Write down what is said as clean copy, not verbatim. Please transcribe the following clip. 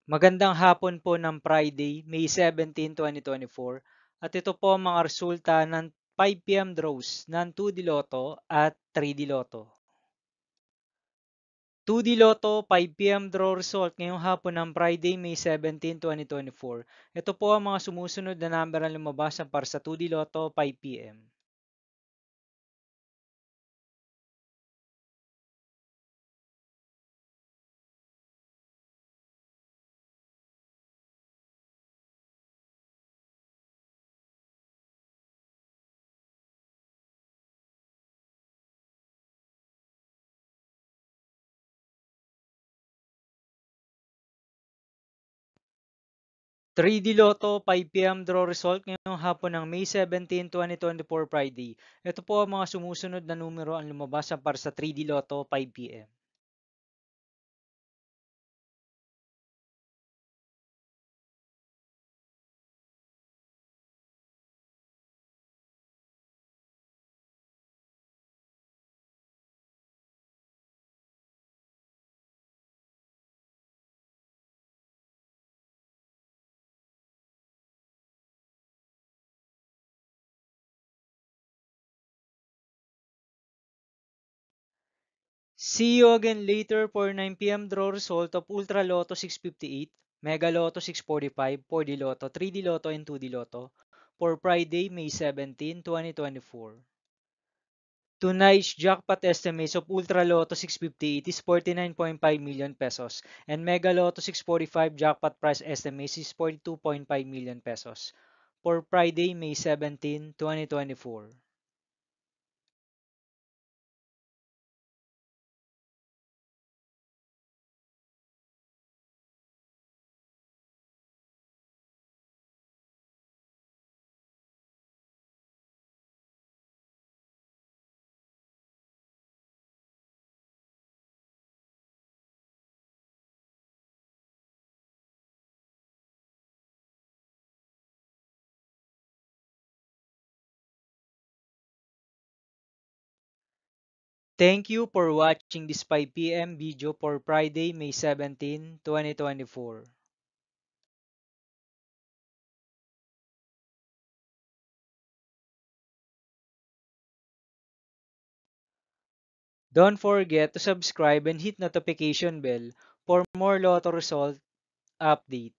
Magandang hapon po ng Friday, May 17, 2024. At ito po ang mga resulta ng 5 p.m. draws ng 2D Lotto at 3D Lotto. 2D Lotto 5 p.m. draw result ngayong hapon ng Friday, May 17, 2024. Ito po ang mga sumusunod na number ang lumabas para sa 2D Lotto 5 p.m. 3D Lotto 5 p.m. draw result ngayong hapon ng May 17, 2024 Friday. Ito po ang mga sumusunod na numero ang lumabas para sa 3D Lotto 5 p.m. 'See you again later for 9 p.m. draw result of Ultra Lotto 658, Mega Lotto 645, 4D Lotto, 3D Lotto, and 2D Lotto for Friday, May 17, 2024. Tonight's jackpot estimates of Ultra Lotto 658 is 49.5 million pesos and Mega Lotto 645 jackpot price estimates is 42.5 million pesos for Friday, May 17, 2024. Thank you for watching this 5 p.m. video for Friday, May 17, 2024. Don't forget to subscribe and hit notification bell for more Lotto result update.